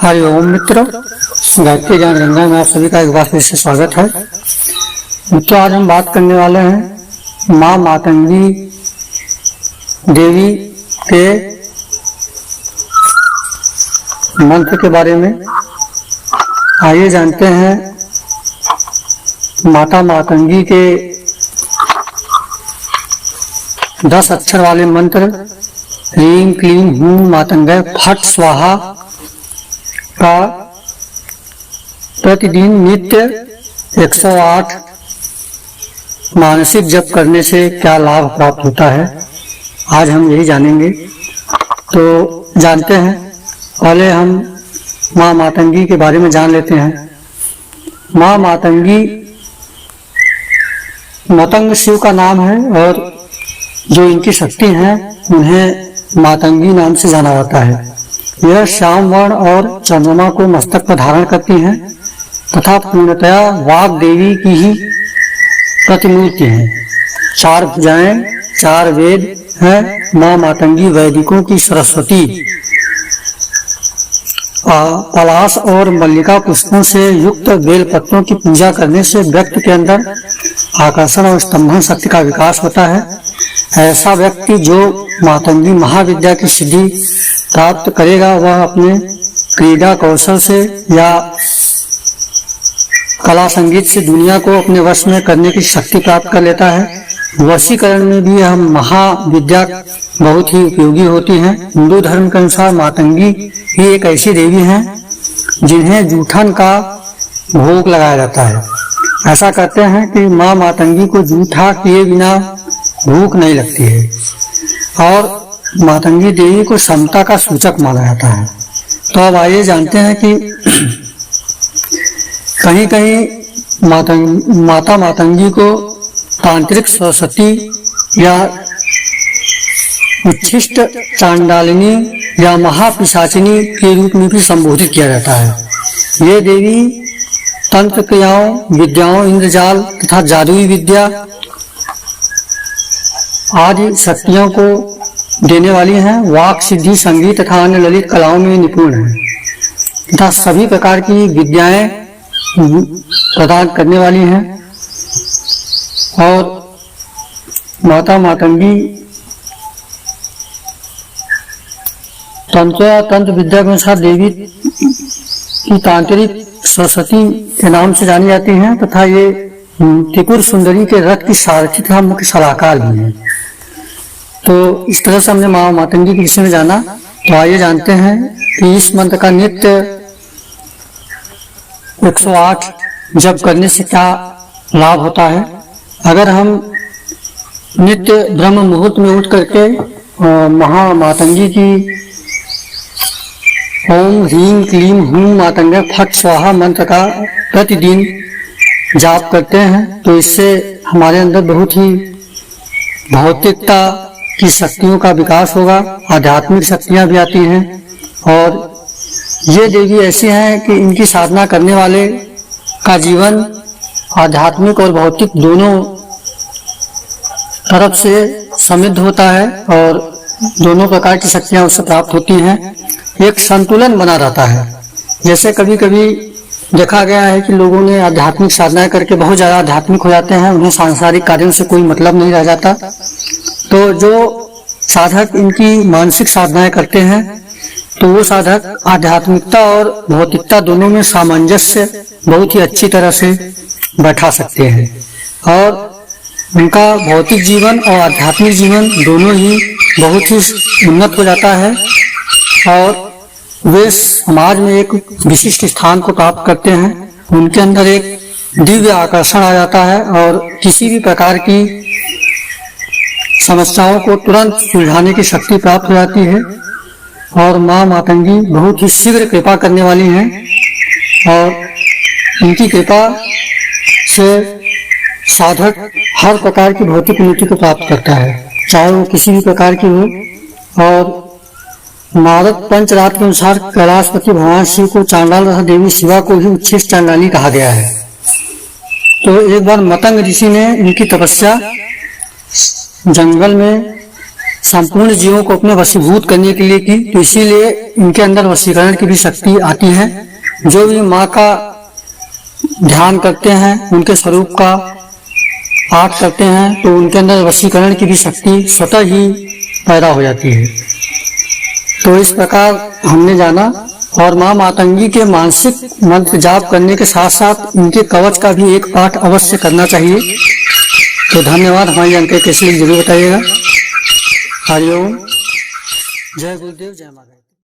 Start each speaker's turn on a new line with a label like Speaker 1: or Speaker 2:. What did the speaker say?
Speaker 1: हरिओम मित्रों, गायत्री ज्ञान गंगा में आप सभी का एक बार फिर से स्वागत है। मित्रों, आज हम बात करने वाले हैं माँ मातंगी देवी के मंत्र के बारे में। आइए जानते हैं माता मातंगी के 10 अक्षर वाले मंत्र ह्रीं क्लीं हूं मातंगय फट स्वाहा का प्रतिदिन नित्य 108 मानसिक जप करने से क्या लाभ प्राप्त होता है, आज हम यही जानेंगे। तो जानते हैं, पहले हम माँ मातंगी के बारे में जान लेते हैं। माँ मातंगी मतंग शिव का नाम है और जो इनकी शक्ति हैं उन्हें मातंगी नाम से जाना जाता है। यह श्याम वर्ण और चंद्रमा को मस्तक पर धारण करती हैं तथा पूर्णतया वाग देवी की ही प्रतिमूर्ति है। 4 भुजाएं, 4 वेद हैं। माँ मातंगी वैदिकों की सरस्वती। पलाश और मल्लिका पुष्पों से युक्त बेल पत्रों की पूजा करने से व्यक्ति के अंदर आकर्षण और स्तंभन शक्ति का विकास होता है। ऐसा व्यक्ति जो मातंगी महाविद्या की सिद्धि प्राप्त करेगा, वह अपने क्रीड़ा कौशल से या कला संगीत से दुनिया को अपने वश में करने की शक्ति प्राप्त कर लेता है। वशीकरण में भी यह महाविद्या बहुत ही उपयोगी होती है। हिंदू धर्म के अनुसार मातंगी ही एक ऐसी देवी है जिन्हें जूठन का भोग लगाया जाता है। ऐसा कहते हैं कि माँ मातंगी को जूठा किए बिना भूख नहीं लगती है और मातंगी देवी को समता का सूचक माना जाता है। तो अब आइए जानते हैं कि कहीं कहीं माता मातंगी को तांत्रिक सरस्वती या उच्छिष्ट चांडालिनी या महापिशाचिनी के रूप में भी संबोधित किया जाता है। ये देवी तंत्र क्रियाओं, विद्याओं, इंद्रजाल तथा जादुई विद्या आदि शक्तियों को देने वाली हैं। वाक सिद्धि, संगीत तथा अन्य ललित कलाओं में निपुण है तथा सभी प्रकार की विद्याएं प्रदान करने वाली हैं। और माता मातंगी तंत्र विद्या के अनुसार देवी की तांत्रिक सरस्वती के नाम से जानी जाती हैं तथा ये त्रिपुर सुंदरी के रथ की सारथी तथा मुख्य सलाहकार भी हैं। तो इस तरह से हमने माँ मातंगी के विषय में जाना। तो आइए जानते हैं कि इस मंत्र का नित्य 108 जप करने से क्या लाभ होता है। अगर हम नित्य ब्रह्म मुहूर्त में उठ करके महा मातंगी की ओम ह्रीं क्लीं हूं मातंगय फट स्वाहा मंत्र का प्रतिदिन जाप करते हैं तो इससे हमारे अंदर बहुत ही भौतिकता की शक्तियों का विकास होगा। आध्यात्मिक शक्तियां भी आती हैं और ये देवी ऐसी हैं कि इनकी साधना करने वाले का जीवन आध्यात्मिक और भौतिक दोनों तरफ से समृद्ध होता है और दोनों प्रकार की शक्तियां उससे प्राप्त होती हैं। एक संतुलन बना रहता है। जैसे कभी कभी देखा गया है कि लोगों ने आध्यात्मिक साधनाएं करके बहुत ज्यादा आध्यात्मिक हो जाते हैं, उन्हें सांसारिक कार्यों से कोई मतलब नहीं रह जाता। तो जो साधक इनकी मानसिक साधनाएं करते हैं तो वो साधक आध्यात्मिकता और भौतिकता दोनों में सामंजस्य बहुत ही अच्छी तरह से बैठा सकते हैं और उनका भौतिक जीवन और आध्यात्मिक जीवन दोनों ही बहुत ही उन्नत हो जाता है और वे समाज में एक विशिष्ट स्थान को प्राप्त करते हैं। उनके अंदर एक दिव्य आकर्षण आ जाता है और किसी भी प्रकार की समस्याओं को तुरंत सुलझाने की शक्ति प्राप्त हो जाती है। और माँ मातंगी बहुत ही शीघ्र कृपा करने वाली हैं और उनकी कृपा से साधक हर प्रकार की भौतिक उन्नति को प्राप्त करता है, चाहे वो किसी भी प्रकार की हो। और नारद पंचरात्र के अनुसार कैलाशपति भगवान शिव को चांडाल तथा देवी शिवा को ही उच्छिष्ट चांडाली कहा गया है। तो एक बार मतंग ऋषि ने इनकी तपस्या जंगल में संपूर्ण जीवों को अपने वशीभूत करने के लिए की, तो इसीलिए इनके अंदर वशीकरण की भी शक्ति आती है। जो भी माँ का ध्यान करते हैं, उनके स्वरूप का पाठ करते हैं, तो उनके अंदर वशीकरण की भी शक्ति स्वतः ही पैदा हो जाती है। तो इस प्रकार हमने जाना। और माँ मातंगी के मानसिक मंत्र जाप करने के साथ साथ इनके कवच का भी एक पाठ अवश्य करना चाहिए। तो धन्यवाद, हमारी जानकारी कैसी लगी जरूर बताइएगा। हरिओम, जय गुरुदेव, जय माता।